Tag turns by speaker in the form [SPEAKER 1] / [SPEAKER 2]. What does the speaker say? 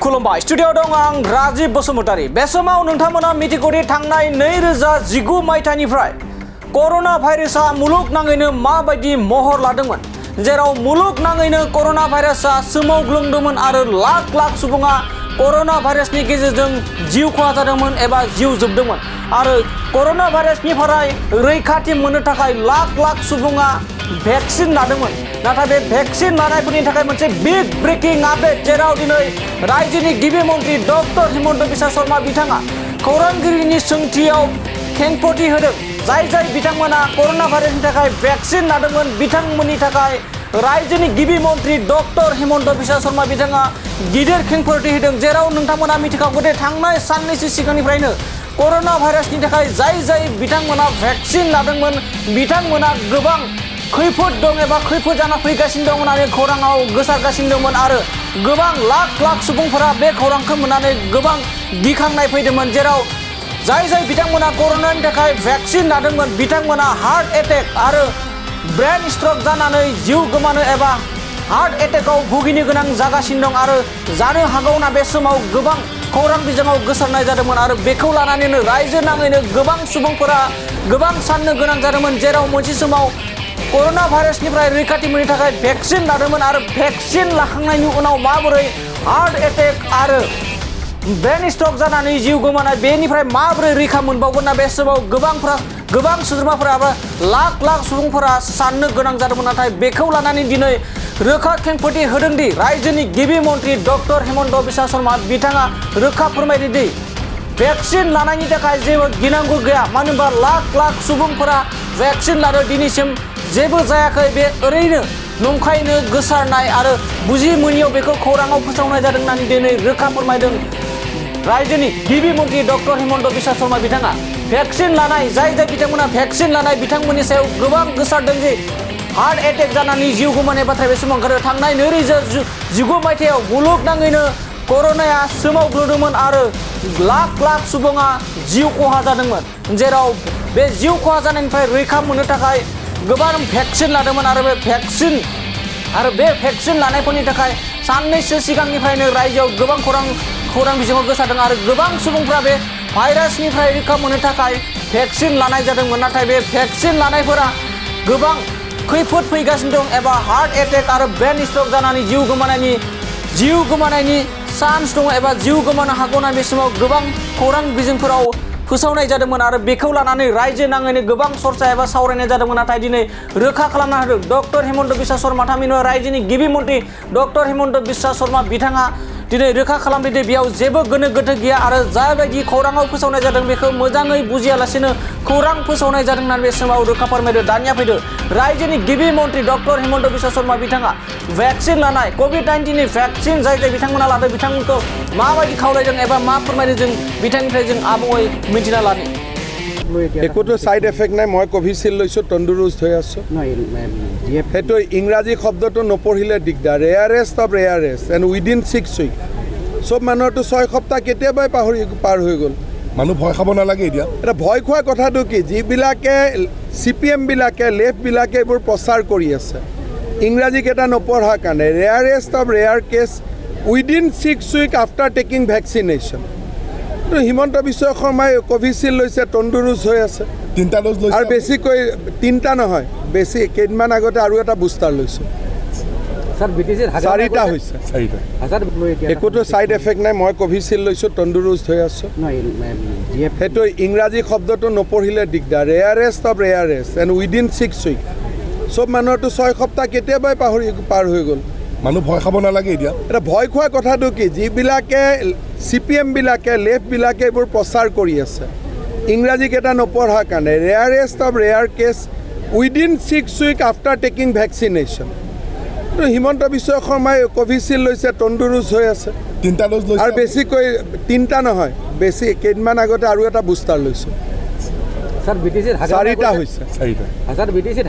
[SPEAKER 1] खुलुमबाय स्टुडिअ दं आं राजीव बसुमतारी बे समाव नोंथांमोना मिथिगौदि थांनाय 2019 मायथाइनिफ्राय कर'ना भाइरासआ मुलुगनाङैनो माबायदि महर लादोंमोन जेराव मुलुगनाङैनो कर'ना भाइरासआ सोमावग्लुंदोंमोन आरो लाख लाख सुबुङा कर'ना भाइरासनि गेजेरजों जिउ खहा जादोंमोन एबा जिउ जोबदोंमोन आरो कर'ना भाइरासनिफ्राय रैखाथि मोननो थाखाय लाख लाख सुबुङा भेक्सिन लादोंमोन नाथाय बे भेक्सिन लानायफोरनि थाखाय मोनसे बिग ब्रेकिं आपडेट जेराव दिनै रायजोनि गिबि मन्थ्रि डक्टर हिमन्त बिश्व शर्मा बिथाङा खौरांगिरिनि सोंथियाव खेंफोरथि होदों जाय बिथांमोना कर'ना भाइरासनि थाखाय भेक्सिन लादोंमोन बिथांमोननि थाखाय रायजोनि गिबि मन्थ्रि डक्टर हिमन्त बिश्व शर्मा बिथाङा गिदिर खेंफोरथि होदों जेराव नोंथांमोना मिथिखागौ दि थांनाय साननैसो सिगांनिफ्रायनो कर'ना भाइरासनि थाखाय जाय बिथांमोना भेक्सिन लादोंमोन बिथांमोना गोबां खैफोद दं एबा खैफोद जाना फैगासिनो दं होननानै खौराङाव गोसारगासिनो दंमोन आरो गोबां लाख लाख सुबुंफोरा बे खौरांखौ मोननानै गोबां गिखांनाय फैदोंमोन जेराव जाय बिथांमोना कर'नानि थाखाय भेक्सिन लादोंमोन बिथांमोना हार्ट एटेक आरो ब्रेन स्ट्रक जानानै जिउ गोमानो एबा हार्ट एटेकआव भुगिनो गोनां जागासिनो दं आरो जानो हागौना बे समाव गोबां खौरां बिजोङाव गोसारनाय जादोंमोन आरो बेखौ लानानैनो रायजो नाङैनो गोबां सुबुंफोरा गोबां साननो गोनां जादोंमोन जेराव मोनसे समाव कर'ना भाइरासनिफ्राय रैखाथि मोननो थाखाय भेक्सिन लादोंमोन आरो भेक्सिन लाखांनायनि उनाव माबोरै हार्ट एटेक आरो ब्रेन स्ट्रक जानानै जिउ गोमानाय बेनिफ्राय माबोरै रैखा मोनबावगोन ना बे समाव गोबां सोद्रोमाफोराबो लाख लाख सुबुंफोरा साननो गोनां जादोंमोन नाथाय बेखौ लानानै दिनै रोखा खेंफोरथि होदोंदि रायजोनि गिबि मन्थ्रि डक्टर हिमन्त बिश्व शर्मा बिथाङा रोखा फोरमायदोंदि भेक्सिन लानायनि थाखाय जेबो गिनांगौ गैया मानो होनबा लाख लाख सुबुंफोरा भेक्सिन लादों दिनैसिम जेबो जायाखै बे ओरैनो नंखायनो गोसारनाय आरो बुजि मोनियाव बेखौ खौराङाव फोसावनाय जादों होननानै दिनै रोखा फोरमायदों रायजोनि गिबि मन्थ्रि डक्टर हिमन्त बिश्व शर्मा बिथाङा भेक्सिन लानाय जाय बिथांमोना भेक्सिन लानाय बिथांमोननि सायाव गोबां गोसारदों जे हार्ट एटेक जानानै जिउ गोमानाय बाथ्रा बे समाव ओंखारो थांनाय 2019 मायथाइयाव मुलुगनाङैनो कर'नाया सोमावग्लुंदोंमोन आरो लाख लाख सुबुङा जिउ खहा जादोंमोन जेराव बे जिउ खहा जानायनिफ्राय रैखा मोननो थाखाय गोबां भेक्सिन लादोंमोन आरो बे भेक्सिन लानायफोरनि थाखाय साननैसो सिगांनिफ्रायनो रायजोआव गोबां खौरां बिजोङाव गोसारदों आरो गोबां सुबुंफ्रा बे भाइरासनिफ्राय रैखा मोननो थाखाय भेक्सिन लानाय जादोंमोन नाथाय बे भेक्सिन लानायफोरा गोबां खैफोद फैगासिनो दं एबा हार्ट एटेक आरो ब्रेन स्ट्रक जानानै जिउ गोमानायनि चान्स दङ एबा जिउ गोमानो हागौ होनना बे समाव गोबां खौरां बिजोंफोराव फोसावनाय जादोंमोन आरो बेखौ लानानै रायजो नाङैनो गोबां चर्चा एबा सावरायनाय जादोंमोन नाथाय दिनै रोखा खालामना होदों डक्टर हिमन्त बिश्व शर्मा थामहिनबा रायजोनि गिबि मन्थ्रि डक्टर हिमन्त बिश्व शर्मा बिथाङा दिनै रोखा खालामदों दि बेयाव जेबो गोनो गोथो गैया आरो जाबायदि खौराङाव फोसावनाय जादों बेखौ मोजाङै बुजियालासेनो खौरां फोसावनाय जादों होननानै बे समाव रोखा फोरमायदों दानिया फैदों रायजोनि गिबि मन्थ्रि डक्टर हिमन्त बिश्व शर्मा बिथाङा भेक्सिन लानाय कभिड-19नि भेक्सिन जाय बिथांमोना लादों बिथांमोनखौ माबायदि खावलायदों एबा मा फोरमायदों जों बिथांनिफ्राय जों आबुङै मिथिना लानि
[SPEAKER 2] একোটো সাইড এফেক্ট নাই মই কোভিচিল্ড লৈছোঁ তন্দুৰুষ্ট হৈ আছোঁ সেইটো ইংৰাজী শব্দটো নপঢ়িলে দিগদাৰ rarest of rarest and within 6 week চব মানুহৰতো 6 সপ্তাহ কেতিয়াবাই পাৰ হৈ গ'ল
[SPEAKER 3] মানুহ ভয় খাব নালাগে এতিয়া
[SPEAKER 2] এটা ভয় খোৱা কথাটো কি যিবিলাকে CPM-বিলাকে লেফ্টবিলাকে এইবোৰ প্ৰচাৰ কৰি আছে ইংৰাজীকেইটা নপঢ়াৰ কাৰণে rarest of rare case within 6 week after taking vaccination Himanta Biswa শৰ্মাই কোভিচিল্ড লৈছে তন্দুৰুষ্ট হৈ আছে
[SPEAKER 3] 3টা ড'জ লৈছে
[SPEAKER 2] আৰু বেছিকৈ 3টা নহয় বেছি কেইদিনমান আগতে আৰু এটা বুষ্টাৰ লৈছোঁ
[SPEAKER 4] স্যার বিটিসির
[SPEAKER 2] 4টা হৈছে
[SPEAKER 3] 4টা
[SPEAKER 2] একোটো সাইড এফেক্ট নাই মই কোভিচিল্ড লৈছোঁ তন্দুৰুষ্ট হৈ আছোঁ সেইটো ইংৰাজী শব্দটো নপঢ়িলে দিগদাৰ rarest of rarest and within 6 week চব মানুহৰতো 6 সপ্তাহ কেতিয়াবাই পাৰ হৈ গ'ল
[SPEAKER 3] মানুহ ভয় খাব নালাগে এতিয়া
[SPEAKER 2] এটা ভয় খোৱা কথাটো কি যিবিলাকে CPM-বিলাকে লেফ্টবিলাকে এইবোৰ প্ৰচাৰ কৰি আছে ইংৰাজীকেইটা নপঢ়াৰ কাৰণে rarest of rare case within 6 week after taking vaccination Himanta Biswa শৰ্মাই কোভিচিল্ড লৈছে তন্দুৰুষ্ট হৈ আছে
[SPEAKER 3] 3টা ড'জ লৈছে
[SPEAKER 2] আৰু বেছিকৈ 3টা নহয় বেছি কেইদিনমান আগতে আৰু এটা বুষ্টাৰ লৈছোঁ
[SPEAKER 4] স্যার বিটিসির
[SPEAKER 2] 4টা হৈছে
[SPEAKER 3] 4টা
[SPEAKER 4] স্যার বিটিসির